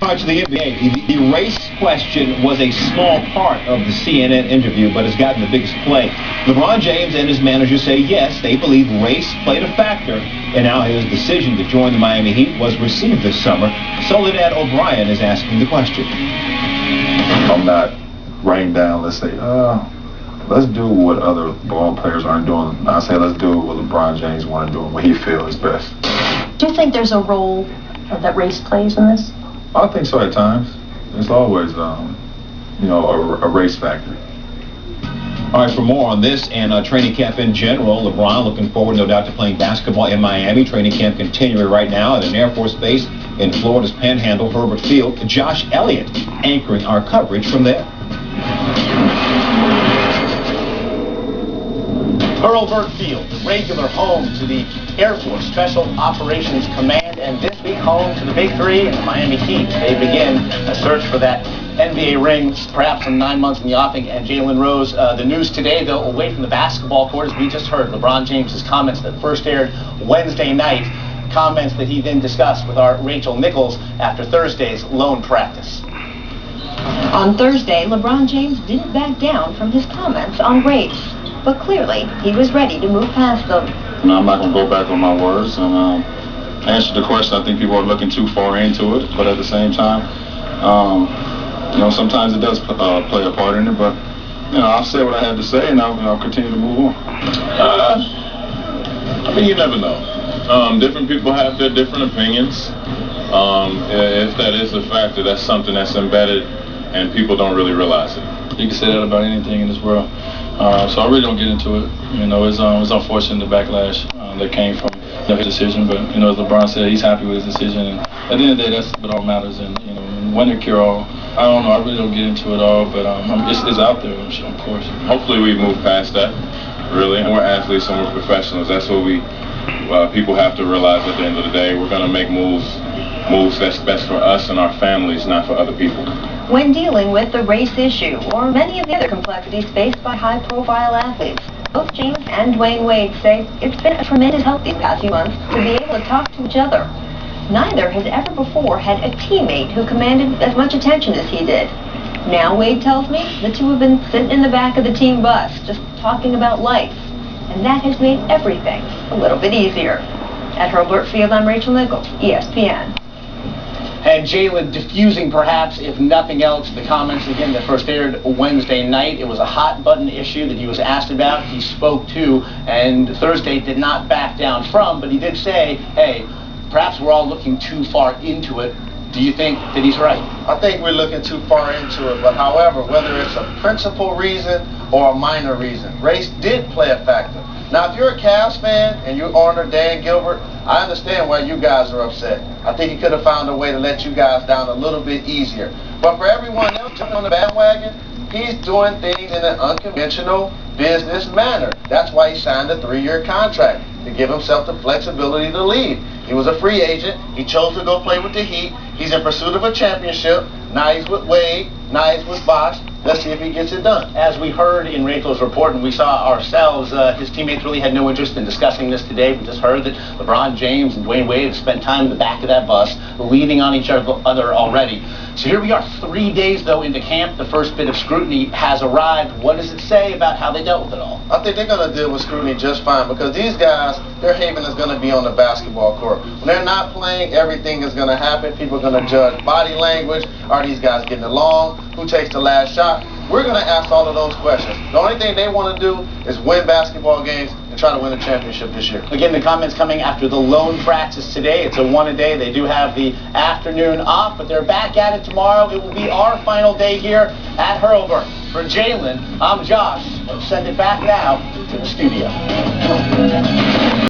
To the NBA, the race question was a small part of the CNN interview, but has gotten the biggest play. LeBron James and his manager say yes, they believe race played a factor in how his decision to join the Miami Heat was received this summer. Soledad O'Brien is asking the question. I'm not writing down, let's say, let's do what other ball players aren't doing. I say let's do what LeBron James want to do, what he feels is best. Do you think there's a role that race plays in this? I think so at times. It's always, a race factor. All right, for more on this and training camp in general, LeBron looking forward, no doubt, to playing basketball in Miami. Training camp continuing right now at an Air Force base in Florida's Panhandle, Herbert Field. Josh Elliott anchoring our coverage from there. Herbert Field, the regular home to the Air Force Special Operations Command, and this week home to the Big Three and the Miami Heat. They begin a search for that NBA ring, perhaps in 9 months in the offing. And Jalen Rose, the news today, though, away from the basketball court, as we just heard, LeBron James' comments that first aired Wednesday night, comments that he then discussed with our Rachel Nichols after Thursday's lone practice. On Thursday, LeBron James didn't back down from his comments on race, but clearly he was ready to move past them. No, I'm not going to go back on my words and answer the question. I think people are looking too far into it, but at the same time, sometimes it does play a part in it, but, I'll say what I had to say, and I'll continue to move on. You never know. Different people have their different opinions. If that is a factor, that's something that's embedded, and people don't really realize it. You can say that about anything in this world. So I really don't get into it. It's unfortunate the backlash that came from his decision, but as LeBron said, he's happy with his decision, and at the end of the day, that's what all matters. And win or cure all. I don't know. I really don't get into it all, but it's out there, of course. Hopefully, we move past that. Really, and we're athletes and we're professionals. That's what people have to realize at the end of the day. We're going to make moves that's best for us and our families, not for other people. When dealing with the race issue or many of the other complexities faced by high-profile athletes, both James and Dwayne Wade say it's been a tremendous help these past few months to be able to talk to each other. Neither has ever before had a teammate who commanded as much attention as he did. Now, Wade tells me the two have been sitting in the back of the team bus, just talking about life, and that has made everything a little bit easier. At Herbert Field, I'm Rachel Nichols, ESPN. And Jalen diffusing, perhaps, if nothing else, the comments, again, that first aired Wednesday night. It was a hot-button issue that he was asked about, he spoke to, and Thursday did not back down from, but he did say, hey, perhaps we're all looking too far into it. Do you think that he's right? I think we're looking too far into it, but however, whether it's a principal reason or a minor reason, race did play a factor. Now, if you're a Cavs fan and you honor Dan Gilbert, I understand why you guys are upset. I think he could have found a way to let you guys down a little bit easier. But for everyone else jumping on the bandwagon, he's doing things in an unconventional business manner. That's why he signed a 3-year contract, to give himself the flexibility to leave. He was a free agent. He chose to go play with the Heat. He's in pursuit of a championship. Now he's with Wade. Now he's with Bosh. Let's see if he gets it done. As we heard in Rachel's report, and we saw ourselves, his teammates really had no interest in discussing this today. We just heard that LeBron James and Dwayne Wade have spent time in the back of that bus, leaning on each other already. So here we are, 3 days, though, into camp. The first bit of scrutiny has arrived. What does it say about how they dealt with it all? I think they're going to deal with scrutiny just fine, because these guys, their haven is going to be on the basketball court. When they're not playing, everything is going to happen. People are going to judge body language. Are these guys getting along? Who takes the last shot? We're going to ask all of those questions. The only thing they want to do is win basketball games and try to win a championship this year. Again, the comments coming after the lone practice today. It's a one-a-day. They do have the afternoon off, but they're back at it tomorrow. It will be our final day here at Herbert. For Jalen, I'm Josh. Let's send it back now to the studio.